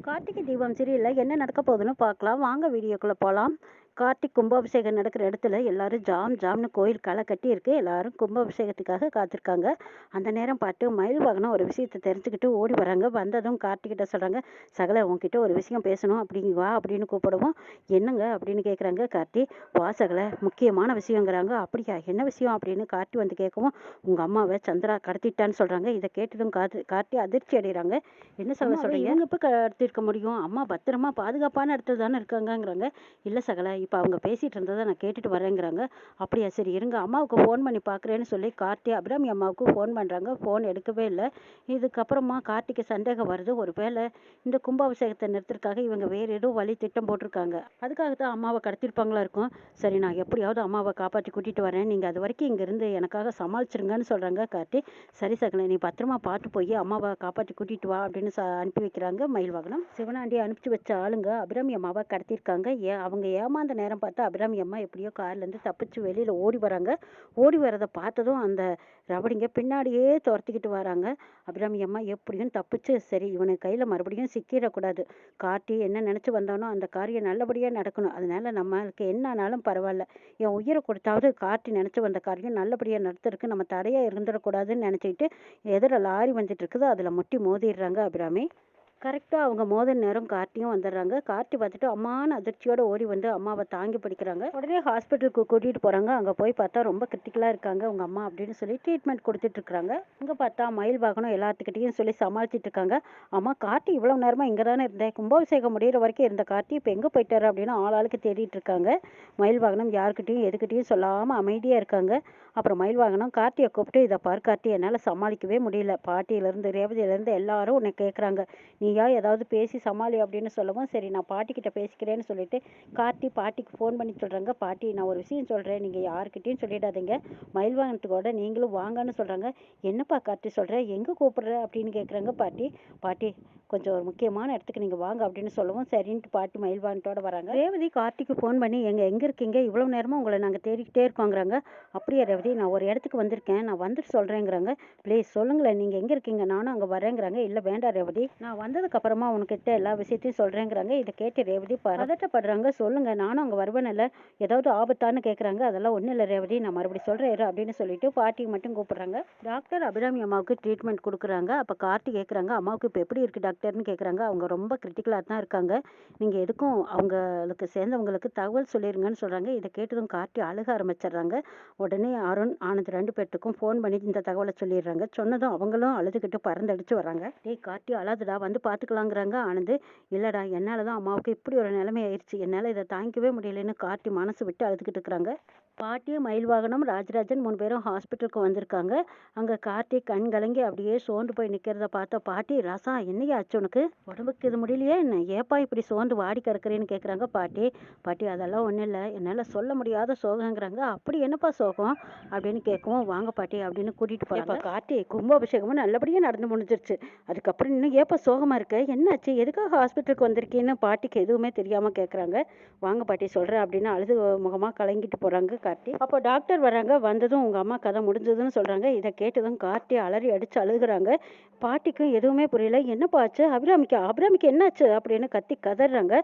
கார்த்திகை தீபம் சீரியல்ல என்ன நடக்க போகுதுன்னு பார்க்கலாம். வாங்க வீடியோக்குள்ள போலாம். கார்த்திக் கும்பாபிஷேகம் நடக்கிற இடத்துல எல்லாரும் ஜாம் ஜாம்னு கோயில் களை கட்டி இருக்கு. எல்லாரும் கும்பாபிஷேகத்துக்காக காத்திருக்காங்க. அந்த நேரம் பார்த்து மயில் வாகனம் ஒரு விஷயத்தை தெரிஞ்சுக்கிட்டு ஓடி வராங்க. வந்ததும் கார்த்திகிட்ட சொல்றாங்க, சகல உன்கிட்ட ஒரு விஷயம் பேசணும் அப்படிங்க வா அப்படின்னு கூப்பிடுவோம். என்னங்க அப்படின்னு கேட்குறாங்க கார்த்தி. வா சகல, முக்கியமான விஷயங்கிறாங்க. அப்படியா, என்ன விஷயம் அப்படின்னு கார்த்தி வந்து கேட்கவும், உங்க அம்மாவை சந்திரா கடத்திட்டான்னு சொல்றாங்க. இதை கேட்டதும் கார்த்தி அதிர்ச்சி அடைகிறாங்க. என்ன சகல சொல்றீங்க? இவங்க எப்போ கடத்திருக்க முடியும்? அம்மா பத்திரமா பாதுகாப்பான இடத்துல தானே இருக்காங்கங்கிறாங்க. இல்லை சகல, இப்போ அவங்க பேசிகிட்டு இருந்ததை நான் கேட்டுட்டு வரேங்கிறாங்க. அப்படியா, சரி இருங்க, அம்மாவுக்கு ஃபோன் பண்ணி பார்க்குறேன்னு சொல்லி கார்த்தி அபிராமி அம்மாவுக்கு ஃபோன் பண்ணுறாங்க. ஃபோன் எடுக்கவே இல்லை. இதுக்கப்புறமா கார்த்திக்கு சந்தேகம் வருது. ஒரு வேளை இந்த கும்பாபிஷேகத்தை நிறுத்துறதுக்காக இவங்க வேறு ஏதோ வழி திட்டம் போட்டிருக்காங்க. அதுக்காக தான் அம்மாவை கடத்திருப்பாங்களா இருக்கும். சரி, நான் எப்படியாவது அம்மாவை காப்பாற்றி கூட்டிகிட்டு வரேன், நீங்கள் அது வரைக்கும் இங்கேருந்து எனக்காக சமாளிச்சிருங்கன்னு சொல்கிறாங்க கார்த்தி. சரி சகல, நீ பத்திரமா பார்த்து போய் அம்மாவை காப்பாற்றி கூட்டிகிட்டு வா அப்படின்னு அனுப்பி வைக்கிறாங்க மயில் வாகனம். சிவனாண்டி அனுப்பிச்சு வச்ச ஆளுங்க அபிராமி அம்மாவை கடத்திருக்காங்க. அவங்க ஏமாந்த நேரம் பார்த்து அபிராமி அம்மா எப்படியோ கார்லேருந்து தப்பிச்சு வெளியில் ஓடி வராங்க. ஓடி வரதை பார்த்ததும் அந்த ரவடிங்க பின்னாடியே துரத்திக்கிட்டு வராங்க. அபிராமி அம்மா எப்படியும் தப்பிச்சு, சரி இவனுக்கு கையில் மறுபடியும் சிக்கிடக்கூடாது, கார்த்தி என்ன நினச்சி வந்தானோ அந்த காரியம் நல்லபடியாக நடக்கணும், அதனால நம்மளுக்கு என்ன ஆனாலும் பரவாயில்ல, என் உயிரை கொடுத்தாவது கார்த்தி நினச்சி வந்த காரியம் நல்லபடியாக நடத்துறதுக்கு நம்ம தடையாக இருந்துடக்கூடாதுன்னு நினச்சிக்கிட்டு எதிர லாரி வந்துட்டு இருக்குது, அதில் முட்டி மோதிடுறாங்க அபிராமி. கரெக்டாக அவங்க மோதிர நேரம் கார்த்தியும் வந்துடுறாங்க. கார்த்தி பார்த்துட்டு அம்மானு அதிர்ச்சியோட ஓடி வந்து அம்மாவை தாங்கி பிடிக்கிறாங்க. உடனே ஹாஸ்பிட்டலுக்கு கூட்டிகிட்டு போகிறாங்க. அங்கே போய் பார்த்தா ரொம்ப கிரிட்டிக்கலாக இருக்காங்க உங்கள் அம்மா அப்படின்னு சொல்லி ட்ரீட்மெண்ட் கொடுத்துட்ருக்குறாங்க. இங்கே பார்த்தா மயில் வாகனம் எல்லாத்துக்கிட்டையும் சொல்லி சமாளிச்சிட்டு இருக்காங்க. அம்மா, கார்த்தி இவ்வளோ நேரமாக இங்கே தானே இருந்தேன், கும்பாபிஷேகம் முடிகிற வரைக்கும் இருந்த கார்த்தி இப்போ எங்கே போயிட்டாரு அப்படின்னு ஆளாளுக்கு தேடிட்டு இருக்காங்க. மயில் வாகனம் யாருக்கிட்டையும் எதுக்கிட்டையும் சொல்லாமல் அமைதியாக இருக்காங்க. அப்புறம் மயில் வாகனம் கார்த்தியை கூப்பிட்டு, இதை பார் கார்த்தி, என்னால் சமாளிக்கவே முடியல, பாட்டியிலேருந்து ரேவதியிலேருந்து எல்லாரும் உன்னை கேட்குறாங்க, நீயா ஏதாவது பேசி சமாளி அப்படின்னு சொல்லவும், சரி நான் பாட்டிக்கிட்ட பேசிக்கிறேன்னு சொல்லிட்டு கார்த்தி பாட்டிக்கு ஃபோன் பண்ணி சொல்கிறாங்க. பாட்டி, நான் ஒரு விஷயம் சொல்கிறேன், நீங்கள் யாருக்கிட்டையும் சொல்லிடாதீங்க, மயில் வாகனத்துக்கூட நீங்களும் வாங்கன்னு சொல்கிறாங்க. என்னப்பா கார்த்தி சொல்கிற, எங்கே கூப்பிடுற அப்படின்னு கேட்குறாங்க பாட்டி. பாட்டி, கொஞ்சம் ஒரு முக்கியமான இடத்துக்கு நீங்கள் வாங்க அப்படின்னு சொல்லவும், சரின்ட்டு பாட்டி மயில் வாகனத்தோட வராங்க. ரேவதி கார்த்திக்கு ஃபோன் பண்ணி, எங்கே இருக்கீங்க, இவ்வளோ நேரமாக உங்களை நாங்கள் தேடிக்கிட்டே இருக்கோங்கிறாங்க. அப்படியே ரேவதி, நான் ஒரு இடத்துக்கு வந்திருக்கேன், நான் வந்துட்டு சொல்கிறேங்கிறாங்க. ப்ளீஸ் சொல்லுங்களேன், நீங்கள் எங்கே இருக்கீங்க, நானும் அங்கே வரேங்கிறாங்க. இல்லை வேண்டாம் ரேவதி, நான் வந்ததுக்கப்புறமா உனக்கிட்ட எல்லா விஷயத்தையும் சொல்கிறேங்கிறாங்க. இதை கேட்டு ரேவதி பதட்டப்படுறாங்க. சொல்லுங்கள், நானும் அங்கே வருவேனில்ல, ஏதாவது ஆபத்தான்னு கேட்குறாங்க. அதெல்லாம் ஒன்றும் இல்லை ரேவதி, நான் மறுபடியும் சொல்கிறேன் அப்படின்னு சொல்லிட்டு பாட்டியை மட்டும் கூப்பிட்றாங்க. டாக்டர் அபிராமி அம்மாவுக்கு ட்ரீட்மெண்ட் கொடுக்குறாங்க. அப்போ கார்த்தி கேட்குறாங்க, அம்மாவுக்கு இப்போ எப்படி இருக்குது டாக்டர்னு கேட்குறாங்க. அவங்க ரொம்ப கிரிட்டிக்கலாக தான் இருக்காங்க, நீங்கள் எதுக்கும் அவங்களுக்கு சேர்ந்தவங்களுக்கு தகவல் சொல்லிடுங்கன்னு சொல்கிறாங்க. இதை கேட்டதும் கார்த்தி அழுக ஆரம்பிச்சிடுறாங்க. உடனே அருண் ஆனந்த் 2 பேர்த்துக்கும் ஃபோன் பண்ணி இந்த தகவலை சொல்லிடுறாங்க. சொன்னதும் அவங்களும் அழுதுகிட்டு பறந்தடிச்சு வராங்க. டேய் கார்த்தி, அழாதுடா, வந்து பார்த்துக்கலாங்கிறாங்க. ஆனந்த், இல்லைடா, என்னால் தான் அம்மாவுக்கு இப்படி ஒரு நிலைமை ஆயிடுச்சு, என்னால் இதை தாங்கிக்கவே முடியலன்னு கார்த்தி மனசு விட்டு அழுதுகிட்டு இருக்கிறாங்க. பாட்டியும் மயில் வாகனம் ராஜராஜன் 3 பேரும் ஹாஸ்பிட்டலுக்கு வந்திருக்காங்க. அங்கே கார்த்திக் கண் கலங்கி அப்படியே சோர்ந்து போய் நிற்கிறத பார்த்தா பாட்டி, ராசா என்னையா ஆச்சு உனக்கு, உடம்புக்கு இது முடியலையே என்ன, ஏப்பா இப்படி சோர்ந்து வாடி கிடக்குறேன்னு கேட்குறாங்க பாட்டி. பாட்டி, அதெல்லாம் ஒன்றும் இல்லை, என்னால் சொல்ல முடியாத சோகங்கிறாங்க. அப்படி என்னப்பா சோகம் அப்படின்னு கேட்கவும், வாங்க பாட்டி அப்படின்னு கூட்டிகிட்டு போகிறாங்க. கார்த்தி, கும்பாபிஷேகமும் நல்லபடியாக நடந்து முடிஞ்சிருச்சு, அதுக்கப்புறம் இன்னும் ஏப்பா சோகமாக இருக்க, என்னாச்சு, எதுக்காக ஹாஸ்பிட்டலுக்கு வந்திருக்கீன்னு பாட்டிக்கு எதுவுமே தெரியாமல் கேட்குறாங்க. வாங்க பாட்டி சொல்கிறேன் அப்படின்னு அழுது முகமாக கலங்கிட்டு போகிறாங்க கார்த்தி. அப்போ டாக்டர் வராங்க. வந்ததும் உங்கள் அம்மா கதை முடிஞ்சதுன்னு சொல்கிறாங்க. இதை கேட்டதும் கார்த்தி அலறி அடித்து அழுகுறாங்க. பாட்டிக்கும் எதுவுமே புரியல. என்னப்பா ஆச்சு, அபிராமிக்கு என்னாச்சு அப்படின்னு கத்தி கதறாங்க.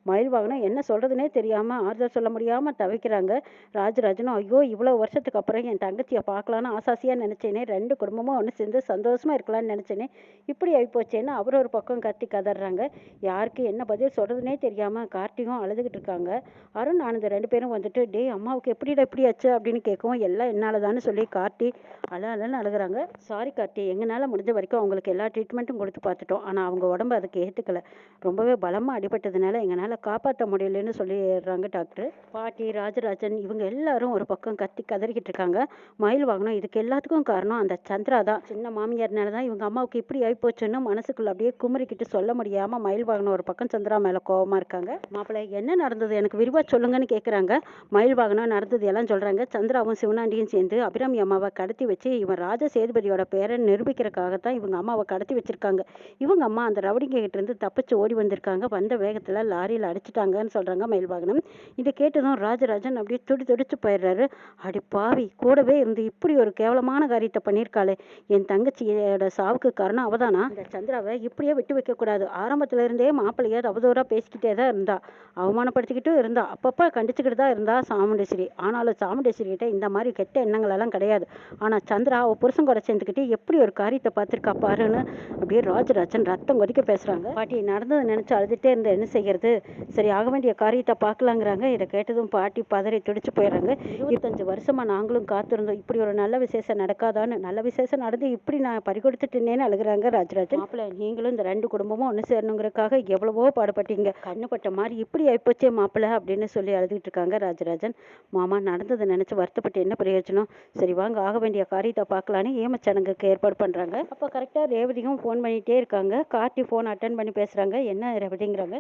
மயில் வாகனம் என்ன சொல்கிறதுனே தெரியாமல் ஆறுதல் சொல்ல முடியாமல் தவிக்கிறாங்க. ராஜராஜனும், ஐயோ இவ்வளோ வருஷத்துக்கு அப்புறம் என் தங்கச்சியை பார்க்கலான்னு ஆசாசியாக நினச்சேனே, 2 குடும்பமும் ஒன்று சேர்ந்து சந்தோஷமாக இருக்கலான்னு நினச்சேனே, இப்படி ஆகிப்போச்சேன்னு அவர் ஒரு பக்கம் கத்தி கதறாங்க. யாருக்கு என்ன பதில் சொல்கிறதுனே தெரியாமல் கார்த்தியும் அழுதுகிட்டு இருக்காங்க. அருண் ஆனந்த் 2 பேரும் வந்துட்டு, டே அம்மாவுக்கு எப்படிடா இப்படி ஆச்சு அப்படின்னு கேட்கவும், எல்லாம் என்னால் தான்னு சொல்லி கார்த்தி அழன்னு அழுகுறாங்க. சாரி கார்த்தி, எங்களால் முடிஞ்ச வரைக்கும் அவங்களுக்கு எல்லா ட்ரீட்மெண்ட்டும் கொடுத்து பார்த்துட்டோம், ஆனால் அவங்க உடம்பு அதுக்கு ஏற்றுக்கலை, ரொம்பவே பலமாக அடிபட்டதுனால எங்களால் காப்பாற்ற முடியலன்னு சொல்லிடுறாங்க டாக்டர். பாட்டி ராஜராஜன் இவங்க எல்லாரும் ஒரு பக்கம் கத்தி கதறிக்கிட்டு இருக்காங்க. மயில் வாகனம் இதுக்கு எல்லாத்துக்கும் காரணம் அந்த சந்திரா தான், சின்ன மாமியார்னால தான் இவங்க அம்மாவுக்கு இப்படி ஆகிப்போச்சுன்னு மனசுக்குள்ள அப்படியே குமரிக்கிட்டு சொல்ல முடியாமல் மயில் வாகனம் ஒரு பக்கம் சந்திரா மேலே கோபமாக இருக்காங்க. மாப்பிள்ளை, என்ன நடந்தது, எனக்கு விரிவாக சொல்லுங்கன்னு கேட்குறாங்க. மயில் வாகனம் நடந்தது கதையெல்லாம் சொல்கிறாங்க. சந்திராவும் சிவனாண்டியும் சேர்ந்து அபிராமி அம்மாவை கடத்தி வச்சு இவன் ராஜ சேதுபதியோட பேரை நிரூபிக்கிறதுக்காகத்தான் இவங்க அம்மாவை கடத்தி வச்சிருக்காங்க. இவங்க அம்மா அந்த ரவுடிங்க கிட்ட இருந்து தப்பிச்சு ஓடி வந்திருக்காங்க. வந்த வேகத்தில் லாரியில் அடிச்சிட்டாங்கன்னு சொல்கிறாங்க மயில்வாகனம். இதை கேட்டதும் ராஜராஜன் அப்படியே துடிச்சு போயிடுறாரு. அடி பாவி, கூடவே இருந்து இப்படி ஒரு கேவலமான காரியத்தை பண்ணியிருக்காளே, என் தங்கச்சியோட சாவுக்கு காரணம் அவதானா? இந்த சந்திராவை இப்படியே விட்டு வைக்கக்கூடாது. ஆரம்பத்துல இருந்தே மாப்பிள்ளைய அவதூறா பேசிக்கிட்டே தான் இருந்தா, அவமானப்படுத்திக்கிட்டும் இருந்தா, அப்பப்போ கண்டிச்சுக்கிட்டு தான் இருந்தா சாமுண்டேஸ்வரி. ஆனாலும் சாமுண்டேஸ்வரி கிட்ட இந்த மாதிரி கெட்ட எண்ணங்கள் எல்லாம் கிடையாது. ஆனால் சந்திரா அவள் புருஷன் கூட சேர்ந்துக்கிட்டு எப்படி ஒரு காரியத்தை பார்த்துருக்கா பாருன்னு அப்படியே ராஜராஜன் ரத்தம் கொதிக்க பேசுகிறாங்க. பாட்டி நடந்ததை நினச்சி அழுதுகிட்டே இருந்த என்ன செய்யறது, சரி ஆக வேண்டிய காரியத்தை பார்க்கலாங்கிறாங்க. இதை கேட்டதும் பாட்டி பதறி துடிச்சு போயிடுறாங்க. 25 வருஷமா நாங்களும் காத்திருந்தோம், இப்படி ஒரு நல்ல விசேஷம் நடக்காதான்னு. நல்ல விசேஷம் நடந்து இப்படி நான் பறிகொடுத்துட்டேன்னு அழுகிறாங்க ராஜராஜன். மாப்பிள்ளை, நீங்களும் இந்த 2 குடும்பமும் ஒன்று சேரணுங்கிறதுக்காக எவ்வளவோ பாடுபட்டீங்க, கண்ணுப்பட்ட மாதிரி இப்படி ஆயிப்போச்சே மாப்பிள்ளை அப்படின்னு சொல்லி அழுதுகிட்டு இருக்காங்க ராஜராஜன். மாமா, நடந்ததை நினச்சி வருத்தப்பட்டு என்ன பிரயோஜனம், சரி வாங்க ஆக வேண்டிய காரியத்தை பார்க்கலான்னு ஏமச்சடங்குக்கு ஏற்பாடு பண்ணுறாங்க. அப்போ கரெக்டாக ரேவதியும் ஃபோன் பண்ணிகிட்டே இருக்காங்க. கார்த்தி ஃபோன் அட்டன் பண்ணி பேசுகிறாங்க. என்ன ரேவதிங்கிறாங்க.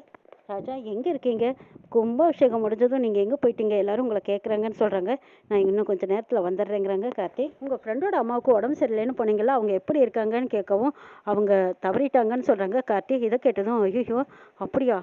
ராஜா, எங்கே இருக்கீங்க? கும்பாபிஷேகம் முடிஞ்சதும் நீங்கள் எங்கே போயிட்டீங்க, எல்லாரும் உங்களை கேட்குறாங்கன்னு சொல்கிறாங்க. நான் இன்னும் கொஞ்சம் நேரத்தில் வந்துடுறேங்கிறாங்க கார்த்தி. உங்கள் ஃப்ரெண்டோட அம்மாவுக்கு உடம்பு சரியில்லைன்னு போனீங்களா, அவங்க எப்படி இருக்காங்கன்னு கேட்கவும் அவங்க தவறிட்டாங்கன்னு சொல்கிறாங்க கார்த்தி. இதை கேட்டதும் ஐயோ அப்படியா,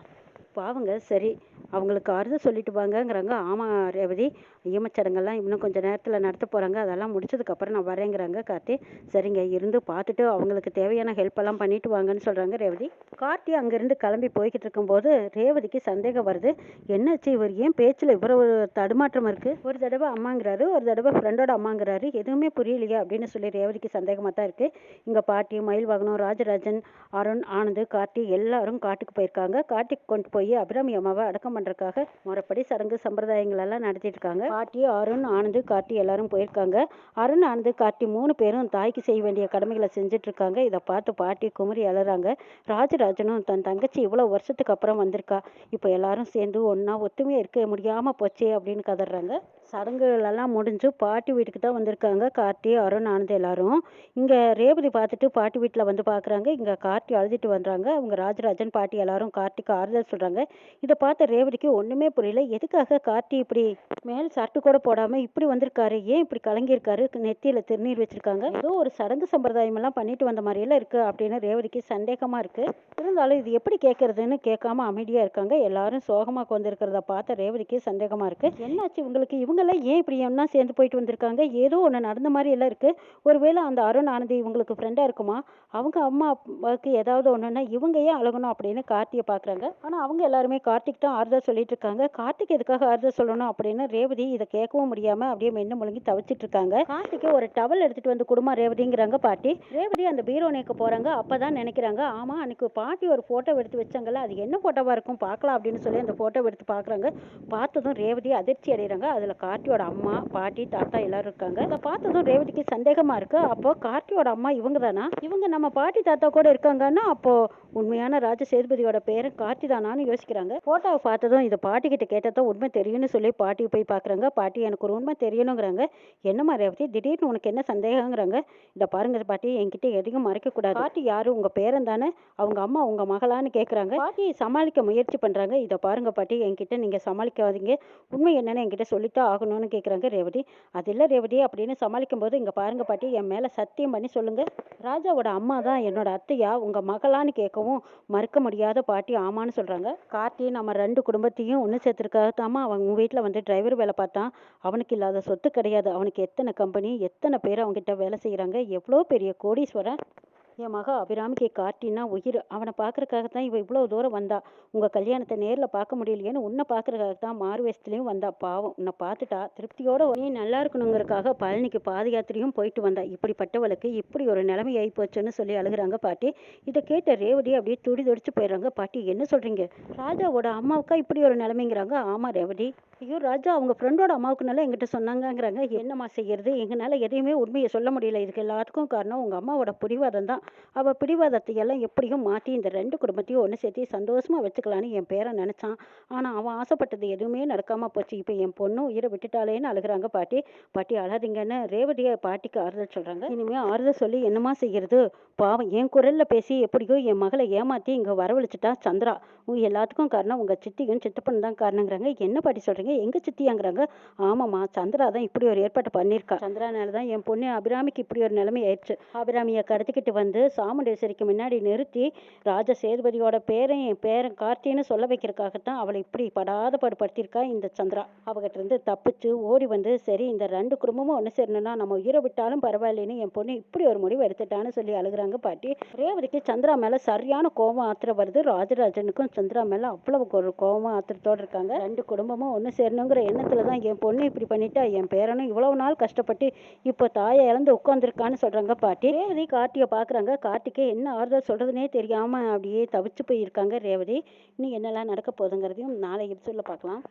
பாவங்க, சரி அவங்களுக்கு ஆறுதல் சொல்லிட்டு வாங்கங்கிறாங்க. ஆமாம் ரேவதி, ஈமச்சடங்கெல்லாம் இன்னும் கொஞ்சம் நேரத்தில் நடத்த போகிறாங்க, அதெல்லாம் முடிச்சதுக்கப்புறம் நான் வரேங்கிறாங்க கார்த்தி. சரிங்க, இருந்து பார்த்துட்டு அவங்களுக்கு தேவையான ஹெல்ப்பெல்லாம் பண்ணிட்டு வாங்கன்னு சொல்கிறாங்க ரேவதி. கார்த்தி அங்கேருந்து கிளம்பி போய்கிட்டு இருக்கும்போது ரேவதிக்கு சந்தேகம் வருது. என்னாச்சு, இவர் ஏன் பேச்சில் இவ்வளவு தடுமாற்றம் இருக்குது, ஒரு தடவை அம்மாங்கிறாரு, ஒரு தடவை ஃப்ரெண்டோட அம்மாங்கிறாரு, எதுவுமே புரியலையா அப்படின்னு சொல்லி ரேவதிக்கு சந்தேகமாக தான் இருக்குது. இங்கே பாட்டி, மயில்வாகனம், ராஜராஜன், அருண், ஆனந்த், கார்த்தி எல்லாரும் காட்டுக்கு போயிருக்காங்க. காட்டுக்கு கொண்டு போய் அபிராமி அம்மாவை அடக்கம் பண்ணுறதுக்காக முறைப்படி சடங்கு சம்பிரதாயங்கள் எல்லாம் நடத்திட்டு இருக்காங்க. பாட்டி, அருண், ஆனந்த், கார்த்தி எல்லாரும் போயிருக்காங்க. அருண், ஆனந்த், கார்த்தி 3 பேரும் தாய்க்கு செய்ய வேண்டிய கடமைகளை செஞ்சுட்டு இருக்காங்க. இதை பார்த்து பாட்டி குமரி அழுறாங்க. ராஜராஜனும் தன் தங்கச்சி இவ்வளோ வருஷத்துக்கு அப்புறம் வந்திருக்கா, இப்போ எல்லாரும் சேர்ந்து ஒன்றா ஒத்துமையாக இருக்க முடியாமல் போச்சே அப்படின்னு கதறாங்க. சடங்குகள் எல்லாம் முடிஞ்சு பாட்டி வீட்டுக்கு தான் வந்திருக்காங்க கார்த்தி, அருண், ஆனந்த் எல்லாரும். இங்கே ரேவதி பார்த்துட்டு பாட்டி வீட்டில் வந்து பார்க்குறாங்க. இங்கே கார்த்தி அழுதுட்டு வந்துறாங்க. அவங்க ராஜராஜன், பாட்டி எல்லாரும் கார்த்திக்கு ஆறுதல் சொல்கிறாங்க. இதை பார்த்த ரேவதிக்கு ஒன்றுமே புரியல. எதுக்காக கார்த்தி இப்படி மேல் சர்ட்டு கூட போடாமல் இப்படி வந்திருக்காரு, ஏன் இப்படி கலங்கியிருக்காரு, நெத்தியில் திருநீர் வச்சிருக்காங்க, ஏதோ ஒரு சடங்கு சம்பிரதாயம் எல்லாம் பண்ணிட்டு வந்த மாதிரியெல்லாம் இருக்குது அப்படின்னு ரேவதிக்கு சந்தேகமாக இருக்குது. இருந்தாலும் இது எப்படி கேட்கறதுன்னு கேட்காம அமைதியாக இருக்காங்க. எல்லாரும் சோகமாக வந்திருக்கிறத பார்த்த ரேவதிக்கு சந்தேகமாக இருக்குது. என்னாச்சு இவங்களுக்கு, இவங்கெல்லாம் ஏன் இப்படி ஒன்றா சேர்ந்து போயிட்டு வந்திருக்காங்க, ஏதோ ஒன்று நடந்த மாதிரி எல்லாம் இருக்குது. ஒருவேளை அந்த அருண், ஆனந்தி இவங்களுக்கு ஃப்ரெண்டாக இருக்குமா, அவங்க அம்மா அப்பாவுக்கு ஏதாவது ஒன்றுன்னா இவங்க ஏன் அழகணும் அப்படின்னு கார்த்தியை பார்க்குறாங்க. ஆனால் அவங்க எல்லாருமே கார்த்திக் தான் ஆறுதல் சொல்லிட்டு இருக்காங்க. கார்த்திக் எதுக்காக ஆறுதல் சொல்லணும் அப்படின்னு ரேவதி இதை கேட்கவும் முடியாமல் அப்படியே மென்னு முழுங்கி தவிச்சிட்டு இருக்காங்க. கார்த்திக்கு ஒரு டவல் எடுத்துகிட்டு வந்து குடும்பம் ரேவதிங்கிறாங்க பாட்டி. ரேவதி அந்த பீரோ நேக்க போகிறாங்க. அப்போ தான் நினைக்கிறாங்க, ஆமாம் அன்றைக்கி பாட்டி ஒரு ஃபோட்டோ எடுத்து வச்சாங்கல்ல, அது என்ன ஃபோட்டோவாக இருக்கும் பார்க்கலாம் அப்படின்னு சொல்லி அந்த ஃபோட்டோ எடுத்து பார்க்குறாங்க. பார்த்ததும் ரேவதி அதிர்ச்சி அடைகிறாங்க. அதில் கார்த்தியோட அம்மா, பாட்டி, தாத்தா எல்லாரும் இருக்காங்க. அதை பார்த்ததும் ரேவதிக்கு சந்தேகமாக இருக்குது. அப்போ கார்த்தியோட அம்மா இவங்க தானா, இவங்க நம்ம பாட்டி தாத்தா கூட இருக்காங்கன்னா அப்போ உண்மையான ராஜ சேதுபதியோட பேரன் கார்த்தி தானான்னு யோசிக்கிறாங்க. ஃபோட்டோவை பார்த்ததும் இதை பாட்டிக்கிட்ட கேட்டதான் உண்மை தெரியும்னு சொல்லி பாட்டி போய் பார்க்குறாங்க. பாட்டி, எனக்கு ஒரு உண்மை தெரியணுங்கிறாங்க. என்னம்மா ரேவதி, திடீர்னு உனக்கு என்ன சந்தேகங்கிறாங்க. இதை பாருங்க பாட்டி, என்கிட்ட எதையும் மறைக்கக்கூடாது. பாட்டி யாரு, உங்கள் பேரன் தானே, அவங்க அம்மா உங்கள் மகளான்னு கேட்குறாங்க. பாட்டி சமாளிக்க முயற்சி பண்ணுறாங்க. இதை பாருங்க பாட்டி, என்கிட்ட நீங்கள் சமாளிக்காதீங்க, உண்மை என்னன்னு என்கிட்ட சொல்லித்தான் ஆகணும்னு கேட்குறாங்க ரேவதி. அது இல்லை ரேவதி அப்படின்னு சமாளிக்கும் போது, இங்கே பாருங்க பாட்டி, என் மேலே சத்தியம் பண்ணி சொல்லுங்கள், ராஜாவோட அம்மா தான் என்னோட அத்தையா, உங்கள் மகளான்னு கேட்கவும் மறுக்க முடியாத பாட்டி ஆமான்னு சொல்கிறாங்க. கார்த்தி நம்ம 2 குடும்பத்தையும் ஒன்று சேர்த்துருக்காதாமா அவங்க வீட்டில் வந்து டிரைவர் வேலை பார்த்தான். அவனுக்கு இல்லாத சொத்து கிடையாது. அவனுக்கு எத்தனை கம்பெனி, எத்தனை பேர் அவங்ககிட்ட வேலை செய்கிறாங்க, எவ்வளோ பெரிய கோடீஸ்வரன். என் மக அபிராமிக்கு கார்த்தின்னா உயிர். அவனை பார்க்கறக்காக தான் இவ இவ்வளோ தூரம் வந்தா. உங்கள் கல்யாணத்தை நேரில் பார்க்க முடியலையேன்னு உன்னை பார்க்கறக்காக தான் மாறு வேஷத்துலேயும் வந்தா. பாவம், உன்னை பார்த்துட்டா திருப்தியோட நீ நல்லா இருக்கணுங்கிறக்காக பழனிக்கு பாத யாத்திரையும் போயிட்டு வந்தா. இப்படிப்பட்டவளுக்கு இப்படி ஒரு நிலைமை ஆகி போச்சுன்னு சொல்லி அழுகிறாங்க பாட்டி. இதை கேட்ட ரேவதி அப்படியே துடிச்சு போயிடுறாங்க. பாட்டி, என்ன சொல்கிறீங்க, ராஜாவோட அம்மாவுக்கா இப்படி ஒரு நிலைமைங்கிறாங்க. ஆமாம் ரேவதி, ஐயோ ராஜா அவங்க ஃப்ரெண்டோட அம்மாவுக்குனால எங்கிட்ட சொன்னாங்கங்கிறாங்க. என்னம்மா செய்யறது, எங்களால் எதையுமே உண்மையை சொல்ல முடியல. இதுக்கு எல்லாத்துக்கும் காரணம் உங்கள் அம்மாவோட பிடிவாதம் தான். அவள் பிடிவாதத்தை எல்லாம் எப்படியும் மாற்றி இந்த 2 குடும்பத்தையும் ஒன்று சேர்த்து சந்தோஷமாக வச்சுக்கலான்னு என் பேரன் நினச்சான். ஆனால் அவன் ஆசைப்பட்டது எதுவுமே நடக்காமல் போச்சு. இப்போ என் பொண்ணும் உயிரை விட்டுட்டாளேன்னு அழுகுறாங்க பாட்டி. பாட்டி அழாதீங்கன்னு ரேவதியை பாட்டிக்கு ஆறுதல் சொல்கிறாங்க. இனிமேல் ஆறுதல் சொல்லி என்னமா செய்கிறது? பாவம் என் குரலில் பேசி எப்படியோ என் மகளை ஏமாற்றி இங்கே வரவழைச்சிட்டா சந்திரா. எல்லாத்துக்கும் காரணம் உங்கள் சித்தியும் சித்தப்பன் தான் காரணங்கிறாங்க. என்ன பாட்டி சொல்கிறீங்க? எங்கள் சித்தியாங்கிறாங்க. ஆமாம்மா, சந்திரா தான் இப்படி ஒரு ஏற்பாடு பண்ணியிருக்கா. சந்திரானால தான் என் பொண்ணு அபிராமிக்கு இப்படி ஒரு நிலைமை ஆயிடுச்சு. அபிராமியை கடத்திக்கிட்டு வந்து சாமுண்டேஸ்வரிக்கு முன்னாடி நிறுத்தி ராஜ சேதுபதியோட பேரன் என் பேரன் கார்த்தின்னு சொல்ல வைக்கிறதுக்காகத்தான் அவளை இப்படி படாத படுத்தியிருக்கா இந்த சந்திரா. அவகிட்ட இருந்து தப்பிச்சு ஓடி வந்து சரி இந்த 2 குடும்பமும் ஒன்று சேரணும்னா நம்ம உயிரை விட்டாலும் பரவாயில்லைன்னு என் பொண்ணு இப்படி ஒரு முடிவு எடுத்துட்டான்னு சொல்லி அழுகுறாங்க பாட்டி. ரேவதிக்கு சந்திரா மேலே சரியான கோபம் ஆத்திரம் வருது. ராஜராஜனுக்கும் சந்திரா மேலே அவ்வளவு ஒரு கோபம் ஆத்திரத்தோடு இருக்காங்க. 2 குடும்பமும் ஒன்று சேரணுங்கிற எண்ணத்தில் தான் என் பொண்ணு இப்படி பண்ணிட்டா. என் பேரனும் இவ்வளவு நாள் கஷ்டப்பட்டு இப்போ தாயை இழந்து உட்காந்துருக்கான்னு சொல்கிறாங்க பாட்டி. ரேவதி கார்த்தியை பார்க்குறாங்க. கார்த்திகே என்ன ஆறுதல் சொல்கிறதுனே தெரியாமல் அப்படியே தவிச்சு போயிருக்காங்க ரேவதி. இன்னும் என்னெல்லாம் நடக்க போகுதுங்கிறதையும் நாளை எபிசோடில் பார்க்கலாம்.